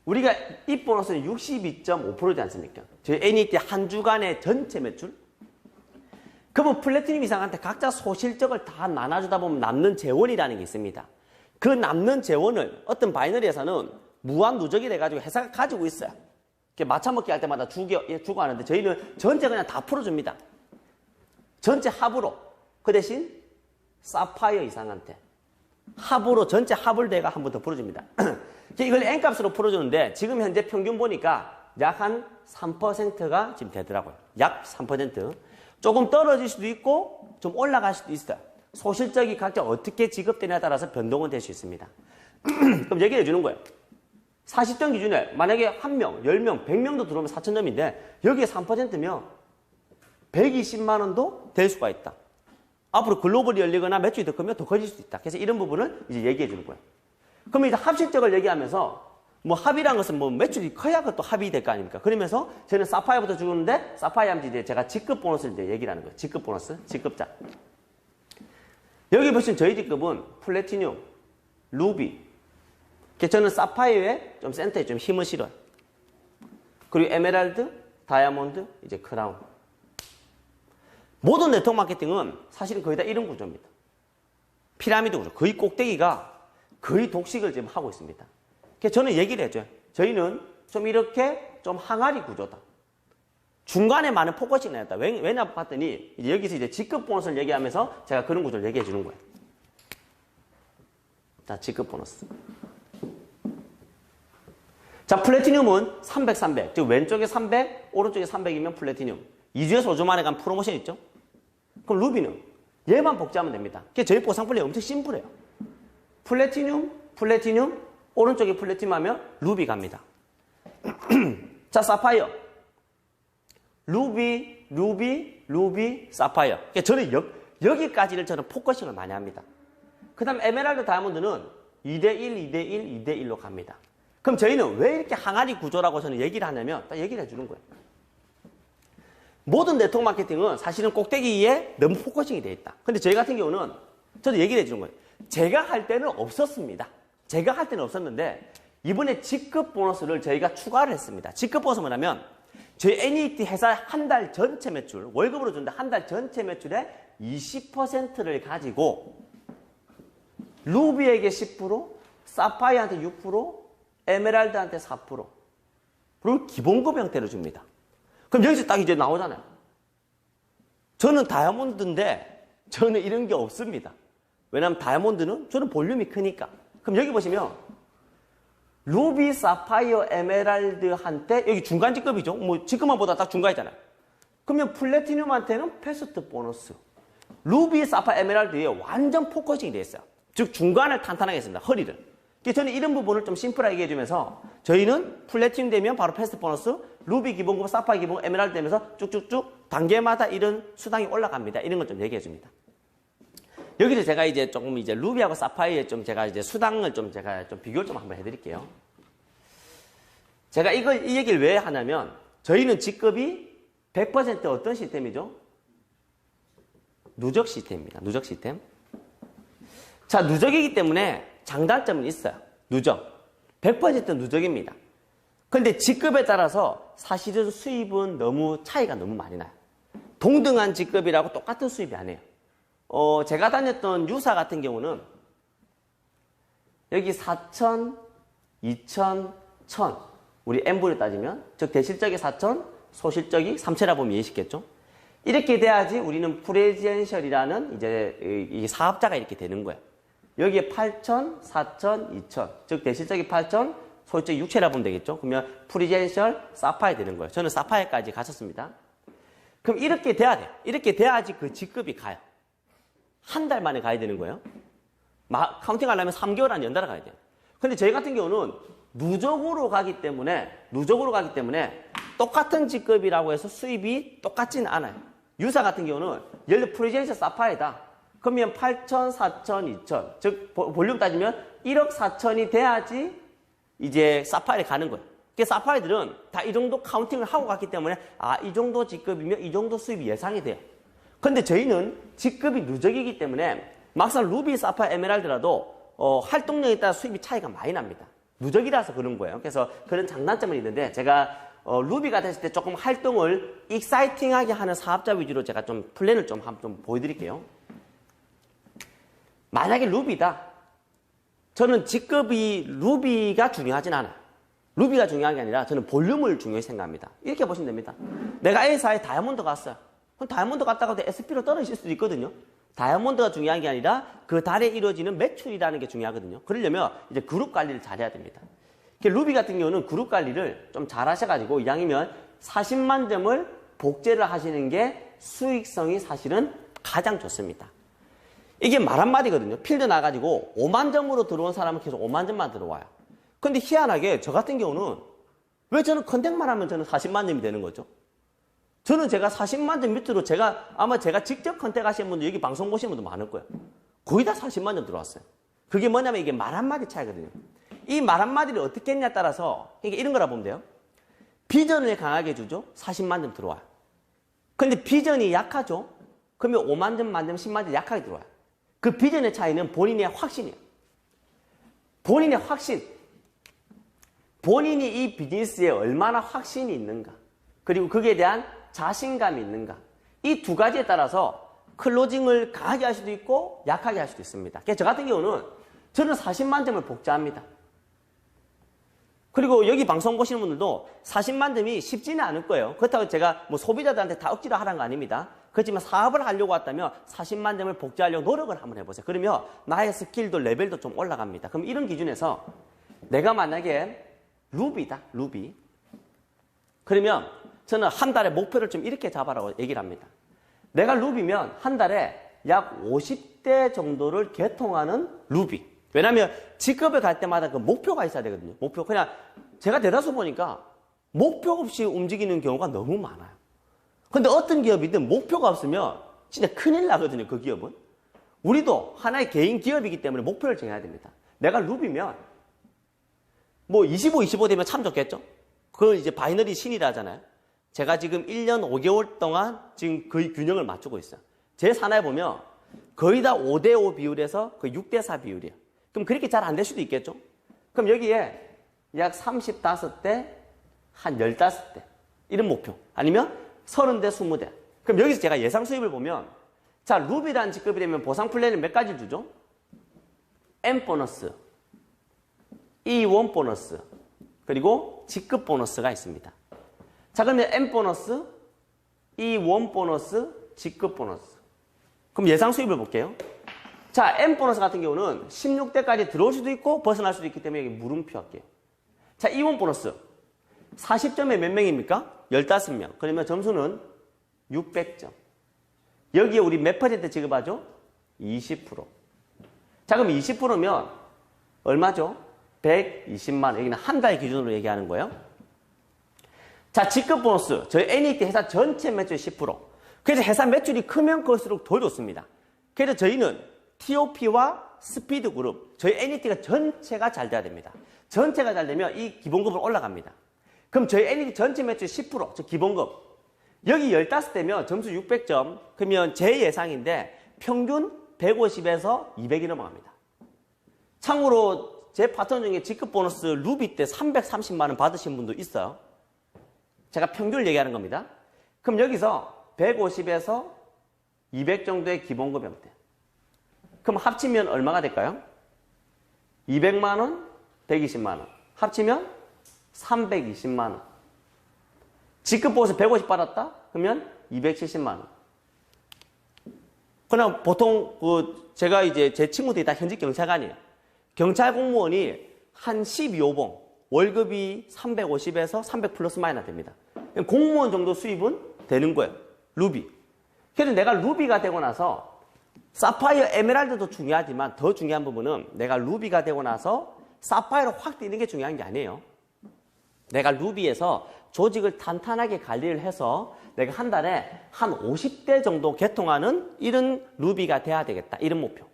S1: 우리가 이 보너스는 62.5%지 않습니까? 저희 NET 한 주간의 전체 매출. 그러면 플래티늄 이상한테 각자 소실적을 다 나눠주다 보면 남는 재원이라는 게 있습니다. 그 남는 재원을 어떤 바이너리 회사는 무한 누적이 돼가지고 회사가 가지고 있어요. 마차먹기 할 때마다 주고 하는데 저희는 전체 그냥 다 풀어줍니다. 전체 합으로. 그 대신 사파이어 이상한테 합으로 전체 합을 내가 한 번 더 풀어줍니다. 이걸 N값으로 풀어주는데 지금 현재 평균 보니까 약 한 3%가 지금 되더라고요. 약 3%. 조금 떨어질 수도 있고 좀 올라갈 수도 있어요. 소실적이 각자 어떻게 지급되냐에 따라서 변동은 될 수 있습니다. 그럼 얘기를 해주는 거예요. 40점 기준에 만약에 1명, 10명, 100명도 들어오면 4,000점인데 여기에 3%면 120만 원도 될 수가 있다. 앞으로 글로벌이 열리거나 매출이 더 크면 더 커질 수도 있다. 그래서 이런 부분을 이제 얘기해 주는 거예요. 그러면 이제 합실적을 얘기하면서 뭐 합이란 것은 뭐 매출이 커야 그것도 합이 될 거 아닙니까? 그러면서 저는 사파이어부터 주는데 사파이어 하면 이제 제가 직급 보너스를 이제 얘기를 하는 거예요. 직급 보너스, 직급자. 여기 보시면 저희 직급은 플래티늄, 루비. 저는 사파이어에 좀 센터에 좀 힘을 실어요. 그리고 에메랄드, 다이아몬드, 이제 크라운. 모든 네트워크 마케팅은 사실은 거의 다 이런 구조입니다. 피라미드 구조. 거의 꼭대기가 거의 독식을 지금 하고 있습니다. 그래서 저는 얘기를 해줘요. 저희는 좀 이렇게 좀 항아리 구조다. 중간에 많은 포커싱이 나왔다. 왜냐 봤더니 이제 여기서 이제 직급 보너스를 얘기하면서 제가 그런 구조를 얘기해 주는 거예요. 자, 직급 보너스. 자, 플래티늄은 300, 300. 즉 왼쪽에 300, 오른쪽에 300이면 플래티늄. 2주에서 5주 만에 간 프로모션 있죠? 그럼 루비는 얘만 복제하면 됩니다. 그래서 저희 보상플레이 엄청 심플해요. 플래티늄, 오른쪽에 플래티늄 하면 루비 갑니다. 자, 사파이어. 루비, 사파이어. 그러니까 저는 여기까지를 저는 포커싱을 많이 합니다. 그 다음 에메랄드 다이아몬드는 2대1, 2대1, 2대1로 갑니다. 그럼 저희는 왜 이렇게 항아리 구조라고 저는 얘기를 하냐면 딱 얘기를 해주는 거예요. 모든 네트워크 마케팅은 사실은 꼭대기에 너무 포커싱이 되어 있다. 근데 저희 같은 경우는 저도 얘기를 해주는 거예요. 제가 할 때는 없었습니다. 제가 할 때는 없었는데 이번에 직급 보너스를 저희가 추가를 했습니다. 직급 보너스 뭐냐면 저희 NET 회사 한 달 전체 매출, 월급으로 준다 한 달 전체 매출의 20%를 가지고 루비에게 10%, 사파이어한테 6%, 에메랄드한테 4%. 그리고 기본급 형태로 줍니다. 그럼 여기서 딱 이제 나오잖아요. 저는 다이아몬드인데 저는 이런 게 없습니다. 왜냐하면 다이아몬드는 저는 볼륨이 크니까. 그럼 여기 보시면 루비, 사파이어, 에메랄드한테 여기 중간 직급이죠. 뭐 직급만 보다 딱 중간이잖아요. 그러면 플래티늄한테는 패스트 보너스. 루비, 사파이어, 에메랄드에 완전 포커싱이 되어 있어요. 즉 중간을 탄탄하게 했습니다. 허리를. 저는 이런 부분을 좀 심플하게 얘기해주면서 저희는 플래티늄 되면 바로 패스트 보너스, 루비 기본급, 사파이어 기본급, 에메랄드 되면서 쭉쭉쭉 단계마다 이런 수당이 올라갑니다. 이런 걸 좀 얘기해줍니다. 여기서 제가 이제 조금 이제 루비하고 사파이어에 좀 제가 이제 수당을 좀 제가 좀 비교를 좀 한번 해드릴게요. 제가 이 얘기를 왜 하냐면 저희는 직급이 100% 어떤 시스템이죠? 누적 시스템입니다. 누적 시스템. 자, 누적이기 때문에 장단점은 있어요. 누적. 100% 누적입니다. 그런데 직급에 따라서 사실은 수입은 너무 차이가 너무 많이 나요. 동등한 직급이라고 똑같은 수입이 아니에요. 제가 다녔던 유사 같은 경우는 여기 4천, 2천, 1천 우리 N분을 따지면 즉 대실적이 4천, 소실적이 3천이라 보면 이해시겠죠? 이렇게 돼야지 우리는 프레지den셜이라는 이제 이 사업자가 이렇게 되는 거예요. 여기에 8천, 4천, 2천. 즉, 대실적이 8천, 소유적이 6천이라 보면 되겠죠. 그러면 프레지덴셜 사파이 되는 거예요. 저는 사파이까지 갔었습니다. 그럼 이렇게 돼야 돼요. 이렇게 돼야지 그 직급이 가요. 한 달 만에 가야 되는 거예요. 카운팅 하려면 3개월 안 연달아 가야 돼요. 근데 저희 같은 경우는 누적으로 가기 때문에 똑같은 직급이라고 해서 수입이 똑같지는 않아요. 유사 같은 경우는 예를 들어 프레지덴셜 사파이다. 그러면 8천, 4천, 2천. 즉 볼륨 따지면 1억 4천이 돼야지 이제 사파이에 가는 거예요. 그래서 사파이들은 다 이 정도 카운팅을 하고 갔기 때문에 이 정도 직급이면 이 정도 수입이 예상이 돼요. 근데 저희는 직급이 누적이기 때문에 막상 루비, 사파이, 에메랄드라도 활동량에 따라 수입이 차이가 많이 납니다. 누적이라서 그런 거예요. 그래서 그런 장단점은 있는데 제가 루비가 됐을 때 조금 활동을 익사이팅하게 하는 사업자 위주로 제가 좀 플랜을 좀 한번 보여드릴게요. 만약에 루비다. 저는 직급이 루비가 중요하진 않아요. 루비가 중요한 게 아니라 저는 볼륨을 중요히 생각합니다. 이렇게 보시면 됩니다. 내가 A사에 다이아몬드 갔어요. 그럼 다이아몬드 갔다가도 SP로 떨어질 수도 있거든요. 다이아몬드가 중요한 게 아니라 그 달에 이루어지는 매출이라는 게 중요하거든요. 그러려면 이제 그룹 관리를 잘해야 됩니다. 루비 같은 경우는 그룹 관리를 좀 잘 하셔가지고 이왕이면 40만 점을 복제를 하시는 게 수익성이 사실은 가장 좋습니다. 이게 말 한마디거든요. 필드 나가지고 5만 점으로 들어온 사람은 계속 5만 점만 들어와요. 근데 희한하게 저 같은 경우는 왜 저는 컨택만 하면 저는 40만 점이 되는 거죠? 저는 제가 40만 점 밑으로 아마 제가 직접 컨택하신 분들 여기 방송 보신 분도 많을 거예요. 거의 다 40만 점 들어왔어요. 그게 뭐냐면 이게 말 한마디 차이거든요. 이 말 한마디를 어떻게 했냐에 따라서 이게 이런 거라 보면 돼요. 비전을 강하게 주죠. 40만 점 들어와요. 근데 비전이 약하죠. 그러면 5만 점, 만점, 10만 점 약하게 들어와요. 그 비전의 차이는 본인의 확신이에요. 본인의 확신. 본인이 이 비즈니스에 얼마나 확신이 있는가. 그리고 거기에 대한 자신감이 있는가. 이 두 가지에 따라서 클로징을 강하게 할 수도 있고 약하게 할 수도 있습니다. 그래서 저 같은 경우는 저는 40만 점을 복제합니다. 그리고 여기 방송 보시는 분들도 40만 점이 쉽지는 않을 거예요. 그렇다고 제가 뭐 소비자들한테 다 억지로 하라는 거 아닙니다. 그렇지만 사업을 하려고 왔다면 40만 점을 복제하려고 노력을 한번 해보세요. 그러면 나의 스킬도 레벨도 좀 올라갑니다. 그럼 이런 기준에서 내가 만약에 루비다. 루비. 그러면 저는 한 달에 목표를 좀 이렇게 잡아라고 얘기를 합니다. 내가 루비면 한 달에 약 50대 정도를 개통하는 루비. 왜냐하면 직급에 갈 때마다 그 목표가 있어야 되거든요. 목표. 그냥 제가 대다수 보니까 목표 없이 움직이는 경우가 너무 많아요. 근데 어떤 기업이든 목표가 없으면 진짜 큰일 나거든요. 그 기업은. 우리도 하나의 개인 기업이기 때문에 목표를 정해야 됩니다. 내가 루비면 뭐 25, 25 되면 참 좋겠죠? 그건 이제 바이너리 신이라 하잖아요. 제가 지금 1년 5개월 동안 지금 거의 균형을 맞추고 있어요. 제 산하에 보면 거의 다 5대5 비율에서 거의 6대4 비율이에요. 그럼 그렇게 잘 안 될 수도 있겠죠? 그럼 여기에 약 35대, 한 15대. 이런 목표. 아니면 30대, 20대. 그럼 여기서 제가 예상 수입을 보면 자, 루비라는 직급이 되면 보상 플랜을 몇 가지 주죠? M 보너스, E1 보너스, 그리고 직급 보너스가 있습니다. 자, 그러면 M 보너스, E1 보너스, 직급 보너스. 그럼 예상 수입을 볼게요. 자, M 보너스 같은 경우는 16대까지 들어올 수도 있고 벗어날 수도 있기 때문에 여기 물음표 할게요. 자, E1 보너스. 40점에 몇 명입니까? 15명. 그러면 점수는 600점. 여기에 우리 몇 퍼센트 지급하죠? 20%. 자, 그럼 20%면 얼마죠? 120만 원. 여기는 한 달 기준으로 얘기하는 거예요. 자, 직급 보너스. 저희 NET 회사 전체 매출 10%. 그래서 회사 매출이 크면 클수록 더 좋습니다. 그래서 저희는 TOP와 스피드 그룹, 저희 NET가 전체가 잘 돼야 됩니다. 전체가 잘 되면 이 기본급은 올라갑니다. 그럼 저희 NET 전체 매출 10%, 저 기본급. 여기 15대면 점수 600점, 그러면 제 예상인데 평균 150에서 200이 넘어갑니다. 참고로 제 파트너 중에 직급 보너스 루비 때 330만 원 받으신 분도 있어요. 제가 평균을 얘기하는 겁니다. 그럼 여기서 150에서 200 정도의 기본급이 없대요. 그럼 합치면 얼마가 될까요? 200만 원, 120만 원. 합치면 320만 원. 직급 보너스 150 받았다? 그러면 270만 원. 그냥 보통 제가 이제 제 친구들이 다 현직 경찰관이에요. 경찰 공무원이 한 12호봉, 월급이 350에서 300 플러스 마이너스 됩니다. 공무원 정도 수입은 되는 거예요. 루비. 그래서 내가 루비가 되고 나서 사파이어, 에메랄드도 중요하지만 더 중요한 부분은 내가 루비가 되고 나서 사파이어로 확 뛰는 게 중요한 게 아니에요. 내가 루비에서 조직을 탄탄하게 관리를 해서 내가 한 달에 한 50대 정도 개통하는 이런 루비가 돼야 되겠다. 이런 목표.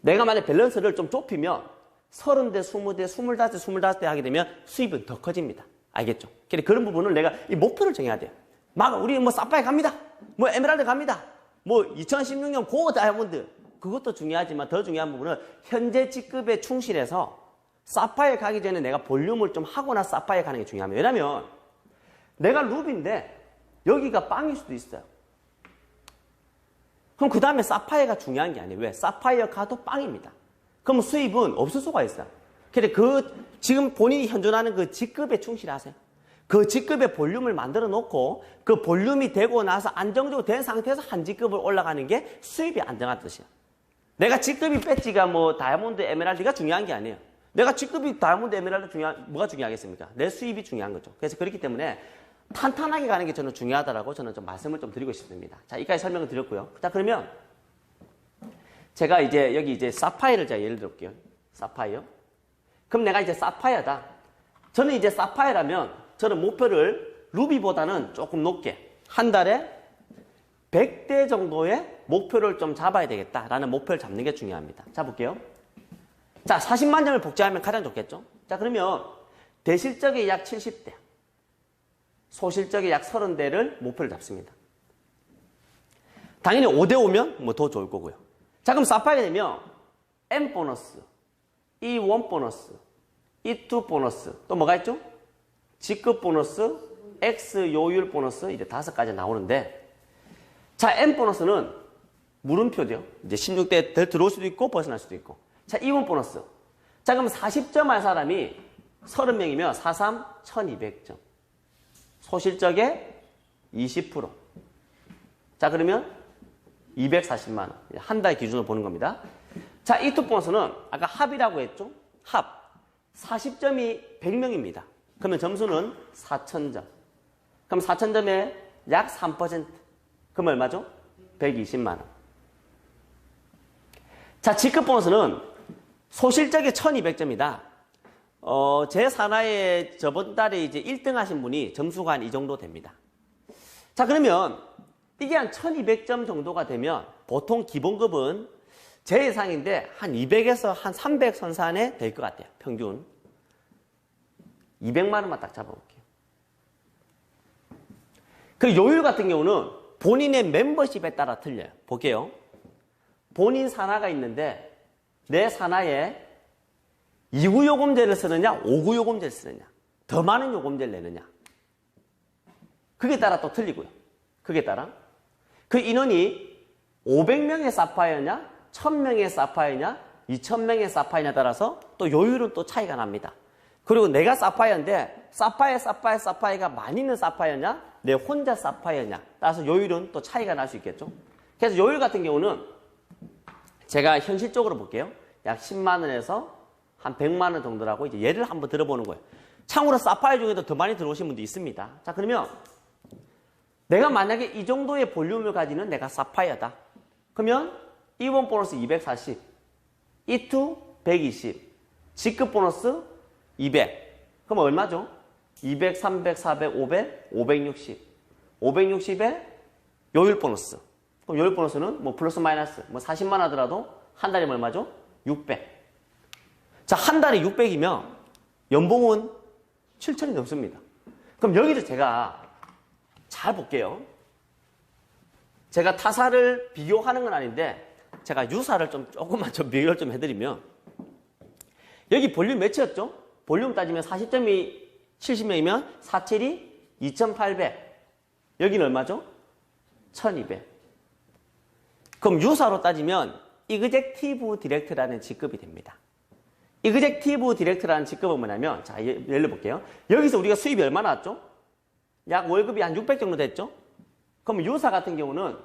S1: 내가 만약 밸런스를 좀 좁히면 30대, 20대, 25대, 25대 하게 되면 수입은 더 커집니다. 알겠죠? 그런 부분을 내가 이 목표를 정해야 돼요. 막 우리 뭐 사파이어 갑니다. 뭐 에메랄드 갑니다. 뭐 2016년 고 다이아몬드. 그것도 중요하지만 더 중요한 부분은 현재 직급에 충실해서 사파이어 가기 전에 내가 볼륨을 좀 하고 나서 사파이어 가는 게 중요합니다. 왜냐면 내가 루비인데 여기가 빵일 수도 있어요. 그럼 그 다음에 사파이어가 중요한 게 아니에요. 왜? 사파이어 가도 빵입니다. 그럼 수입은 없을 수가 있어요. 근데 지금 본인이 현존하는 그 직급에 충실하세요. 그 직급의 볼륨을 만들어 놓고 그 볼륨이 되고 나서 안정적으로 된 상태에서 한 직급을 올라가는 게 수입이 안정한 뜻이야. 내가 직급이 배지가 뭐 다이아몬드, 에메랄드가 중요한 게 아니에요. 내가 직급이 다이아몬드, 에메랄드 뭐가 중요하겠습니까? 내 수입이 중요한 거죠. 그래서 그렇기 때문에 탄탄하게 가는 게 저는 중요하다라고 저는 좀 말씀을 좀 드리고 싶습니다. 자, 여기까지 설명을 드렸고요. 자, 그러면 제가 이제 여기 이제 사파이어를 제가 예를 들어볼게요. 사파이어. 그럼 내가 이제 사파이어다. 저는 이제 사파이어라면 저는 목표를 루비보다는 조금 높게 한 달에 100대 정도의 목표를 좀 잡아야 되겠다라는 목표를 잡는 게 중요합니다. 자, 볼게요. 자, 40만 점을 복제하면 가장 좋겠죠? 자, 그러면 대실적이 약 70대, 소실적이 약 30대를 목표를 잡습니다. 당연히 5대5면 뭐 더 좋을 거고요. 자, 그럼 사파이어가 되면 M 보너스, E1 보너스, E2 보너스, 또 뭐가 있죠? 직급 보너스, X 요율 보너스, 이제 5가지 나오는데, 자, M 보너스는 물음표죠. 이제 16대 들어올 수도 있고 벗어날 수도 있고. 자, E1 보너스. 자, 그럼 40점 할 사람이 30명이면 43, 1200점. 소실적의 20%. 자, 그러면 240만 원. 한 달 기준으로 보는 겁니다. 자, E2 보너스는 아까 합이라고 했죠? 합. 40점이 100명입니다. 그러면 점수는 4000점. 그럼 4000점에 약 3%. 그럼 얼마죠? 120만 원. 자, 직급 보너스는 소실적이 1200점이다. 제 산하에 저번 달에 이제 1등 하신 분이 점수가 한 이 정도 됩니다. 자, 그러면 이게 한 1200점 정도가 되면 보통 기본급은 제 예상인데 한 200에서 한 300 선산에 될 것 같아요. 평균. 200만 원만 딱 잡아볼게요. 그 요율 같은 경우는 본인의 멤버십에 따라 틀려요. 볼게요. 본인 산하가 있는데 내 산하에 2구 요금제를 쓰느냐 5구 요금제를 쓰느냐 더 많은 요금제를 내느냐 그게 따라 또 틀리고요. 그게 따라 그 인원이 500명의 사파이어냐 1000명의 사파이어냐 2000명의 사파이어냐에 따라서 또 요율은 또 차이가 납니다. 그리고 내가 사파이어인데 사파이어가 많이 있는 사파이어냐 내 혼자 사파이어냐 따라서 요율은 또 차이가 날 수 있겠죠. 그래서 요율 같은 경우는 제가 현실적으로 볼게요. 약 10만 원에서 한 100만 원 정도라고 이제 예를 한번 들어보는 거예요. 참고로 사파이어 중에도 더 많이 들어오신 분도 있습니다. 자, 그러면 내가 만약에 이 정도의 볼륨을 가지는 내가 사파이어다. 그러면 E1 보너스 240, E2 120, 직급 보너스 200. 그럼 얼마죠? 200, 300, 400, 500, 560. 560에 요율 보너스. 그럼 요율 보너스는 뭐 플러스 마이너스 뭐 40만 하더라도 한 달이면 얼마죠? 600. 자, 한 달에 600이면 연봉은 7천이 넘습니다. 그럼 여기서 제가 잘 볼게요. 제가 타사를 비교하는 건 아닌데 제가 유사를 조금만 비교를 좀 해드리면 여기 볼륨 몇이었죠? 볼륨 따지면 40점이 70명이면 47이 2800. 여기는 얼마죠? 1200. 그럼 유사로 따지면 이그젝티브 디렉터라는 직급이 됩니다. 이그젝티브 디렉터라는 직급은 뭐냐면 자, 예를 들어볼게요. 여기서 우리가 수입이 얼마 나왔죠? 약 월급이 한 600 정도 됐죠? 그럼 유사 같은 경우는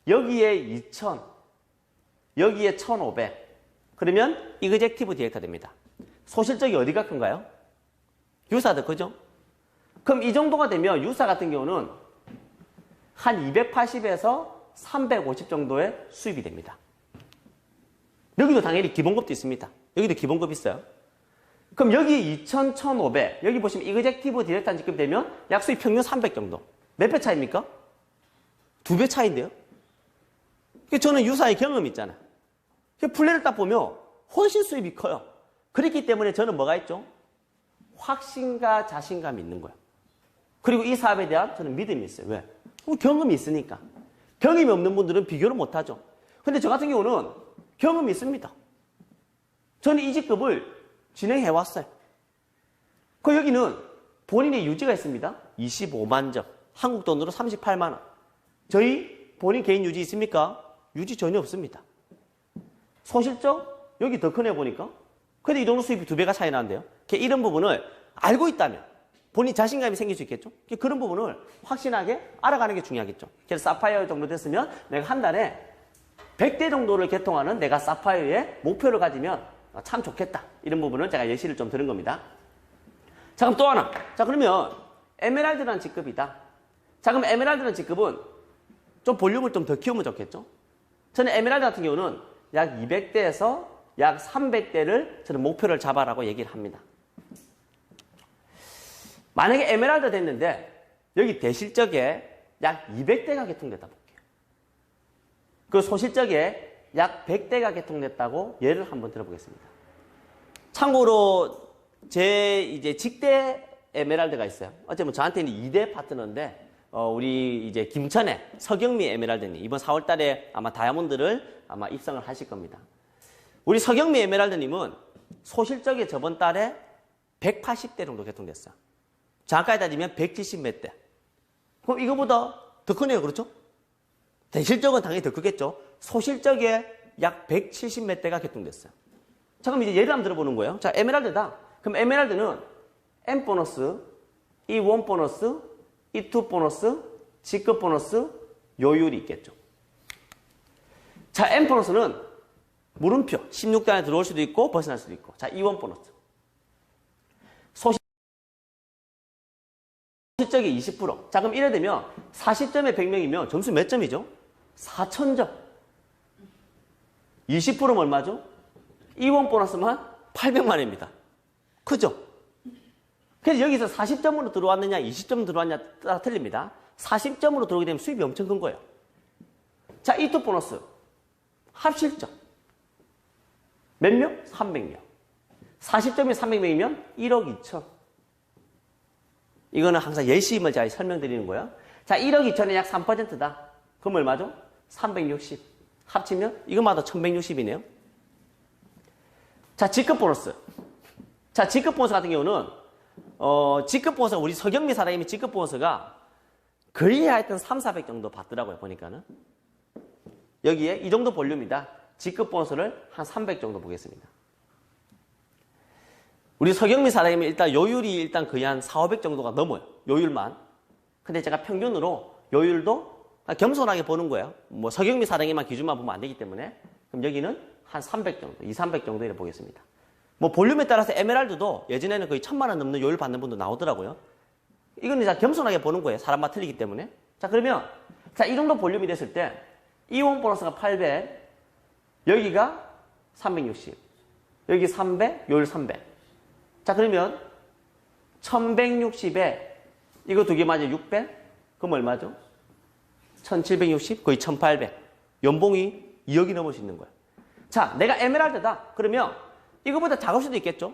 S1: 여기에 2000, 여기에 1500. 그러면 이그젝티브 디렉터가 됩니다. 소실적이 어디가 큰가요? 유사도 그죠? 그럼 이 정도가 되면 유사 같은 경우는 한 280에서 350 정도의 수입이 됩니다. 여기도 당연히 기본급도 있습니다. 여기도 기본급 있어요. 그럼 여기 2000, 1500, 여기 보시면 이그젝티브 디렉터 직급 되면 약 수입 평균 300 정도. 몇 배 차이입니까? 2배 차이인데요? 저는 유사의 경험이 있잖아요. 플랜을 딱 보면 훨씬 수입이 커요. 그렇기 때문에 저는 뭐가 있죠? 확신과 자신감이 있는 거예요. 그리고 이 사업에 대한 저는 믿음이 있어요. 왜? 경험이 있으니까. 경험이 없는 분들은 비교를 못하죠. 근데 저 같은 경우는 경험이 있습니다. 저는 이 직급을 진행해왔어요. 그 여기는 본인의 유지가 있습니다. 25만 점. 한국 돈으로 38만 원. 저희 본인 개인 유지 있습니까? 유지 전혀 없습니다. 소실적? 여기 더 크네 보니까. 근데 이 정도 수입이 2배가 차이 나는데요. 이런 부분을 알고 있다면 본인 자신감이 생길 수 있겠죠. 그런 부분을 확신하게 알아가는 게 중요하겠죠. 그래서 사파이어 정도 됐으면 내가 한 달에 100대 정도를 개통하는 내가 사파이어의 목표를 가지면 참 좋겠다. 이런 부분을 제가 예시를 좀 들은 겁니다. 자, 그럼 또 하나. 자, 그러면 에메랄드라는 직급이다. 자, 그럼 에메랄드라는 직급은 좀 볼륨을 좀 더 키우면 좋겠죠. 저는 에메랄드 같은 경우는 약 200대에서 약 300대를 저는 목표를 잡아라고 얘기를 합니다. 만약에 에메랄드 됐는데 여기 대실적에 약 200대가 개통됐다 볼게요. 그 소실적에 약 100대가 개통됐다고 예를 한번 들어보겠습니다. 참고로 제 이제 직대 에메랄드가 있어요. 어쩌면 저한테는 2대 파트너인데 우리 이제 김천의 서경미 에메랄드님 이번 4월 달에 아마 다이아몬드를 아마 입성을 하실 겁니다. 우리 서경미 에메랄드님은 소실적에 저번 달에 180대 정도 개통됐어요. 정확하게 따지면 170 몇 대. 그럼 이거보다 더 크네요. 그렇죠? 대실적은 당연히 더 크겠죠. 소실적에 약 170 몇 대가 개통됐어요. 자, 그럼 이제 예를 한번 들어보는 거예요. 자, 에메랄드다. 그럼 에메랄드는 M 보너스, E1 보너스, E2 보너스, G급 보너스, 요율이 있겠죠. 자, M 보너스는 물음표, 16대 안에 들어올 수도 있고 벗어날 수도 있고. 자, E1 보너스. 소실적이 20%. 자, 그럼 이래 되면 40점에 100명이면 점수 몇 점이죠? 4,000점. 20%면 얼마죠? E1 보너스만 800만원입니다. 그죠? 그래서 여기서 40점으로 들어왔느냐, 20점 들어왔느냐 따라 틀립니다. 40점으로 들어오게 되면 수입이 엄청 큰 거예요. 자, E2 보너스. 합실점. 몇 명? 300명. 40점에 300명이면 1억 2천. 이거는 항상 예시임을 잘 설명드리는 거예요. 자, 1억 2천에 약 3%다. 그럼 얼마죠? 360. 합치면 이것마다 1160이네요. 자, G급 보너스. 자, G급 보너스 같은 경우는 G급 보너스가 우리 서경미 사장님이 G급 보너스가 거의 하여튼 3, 400 정도 받더라고요. 보니까는. 여기에 이 정도 볼륨이다. G급 보너스를 한 300 정도 보겠습니다. 우리 서경미 사장님이 일단 요율이 일단 거의 한 4, 500 정도가 넘어요. 요율만. 근데 제가 평균으로 요율도 겸손하게 보는 거예요. 뭐 서경미 사장님만 기준만 보면 안 되기 때문에. 그럼 여기는 한 300 정도, 2, 300 정도 이렇게 보겠습니다. 뭐 볼륨에 따라서 에메랄드도 예전에는 거의 1000만 원 넘는 요율 받는 분도 나오더라고요. 이건 이제 겸손하게 보는 거예요. 사람마다 틀리기 때문에. 자, 그러면 자, 이 정도 볼륨이 됐을 때 E1 보너스가 800, 여기가 360, 여기 300, 요율 300. 자, 그러면 1160에 이거 두 개 맞아 600? 그럼 얼마죠? 1760? 거의 1800. 연봉이 2억이 넘을 수 있는 거예요. 자, 내가 에메랄드다. 그러면 이거보다 작을 수도 있겠죠?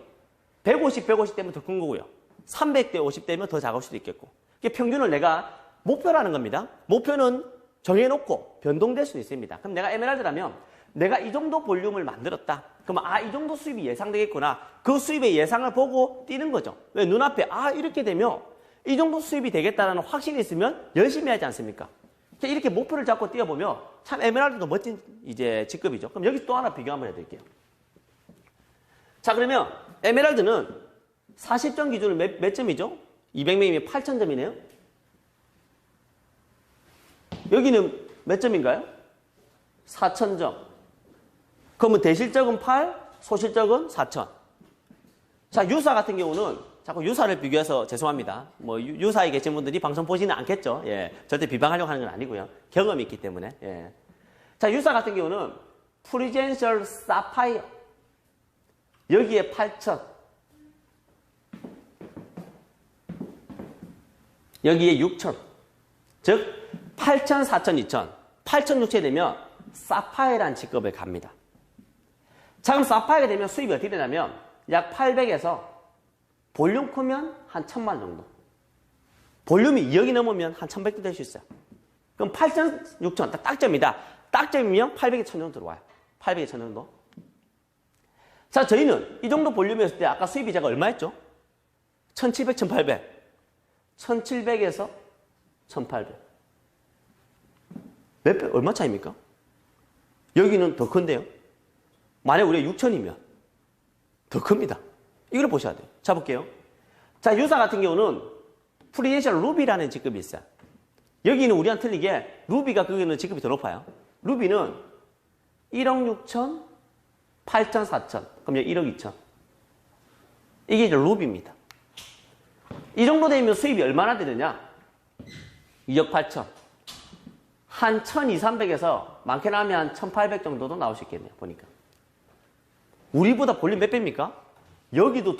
S1: 150, 150 되면 더 큰 거고요. 300대 50 되면 더 작을 수도 있겠고. 이게 평균을 내가 목표라는 겁니다. 목표는 정해놓고 변동될 수도 있습니다. 그럼 내가 에메랄드라면 내가 이 정도 볼륨을 만들었다. 그러면 이 정도 수입이 예상되겠구나. 그 수입의 예상을 보고 뛰는 거죠. 왜? 눈앞에 이렇게 되면 이 정도 수입이 되겠다는 확신이 있으면 열심히 하지 않습니까? 이렇게 목표를 잡고 뛰어보면 참 에메랄드도 멋진 이제 직급이죠. 그럼 여기 또 하나 비교 한번 해드릴게요. 자, 그러면 에메랄드는 40점 기준으로 몇 점이죠? 200명이면 8,000점이네요. 여기는 몇 점인가요? 4,000점. 그러면 대실적은 8, 소실적은 4,000. 자, 유사 같은 경우는 자꾸 유사를 비교해서 죄송합니다. 뭐 유사에 계신 분들이 방송 보지는 않겠죠. 예, 절대 비방하려고 하는 건 아니고요. 경험이 있기 때문에. 예. 자, 유사 같은 경우는 프리젠셜 사파이어. 여기에 8,000. 여기에 6,000. 즉 8,000, 4,000, 2,000. 8,000, 6,000이 되면 사파이어라는 직급에 갑니다. 자, 그럼 사파이어가 되면 수입이 어떻게 되냐면 약 800에서 볼륨 크면 한 1,000만 정도. 볼륨이 2억이 넘으면 한 1,100도 될 수 있어요. 그럼 8,000, 6,000 딱점이다. 딱점이면 800에 1,000 정도 들어와요. 800에 1,000 정도. 자, 저희는 이 정도 볼륨이었을 때 아까 수입이 제가 얼마였죠? 1,700, 1,800. 1,700에서 1,800. 몇 배, 얼마 차이입니까? 여기는 더 큰데요. 만약 우리가 6,000이면 더 큽니다. 이걸 보셔야 돼요. 자, 볼게요. 자, 유사 같은 경우는 프리젠셜 루비라는 직급이 있어요. 여기는 우리랑 틀리게 루비가 거기는 직급이 더 높아요. 루비는 1억 6천, 8천, 4천. 그럼 여기 1억 2천. 이게 이제 루비입니다. 이 정도 되면 수입이 얼마나 되느냐? 2억 8천. 한 1,200~1,300에서 많게는 하면 한 1,800 정도도 나올 수 있겠네요. 보니까. 우리보다 볼륨 몇 배입니까? 여기도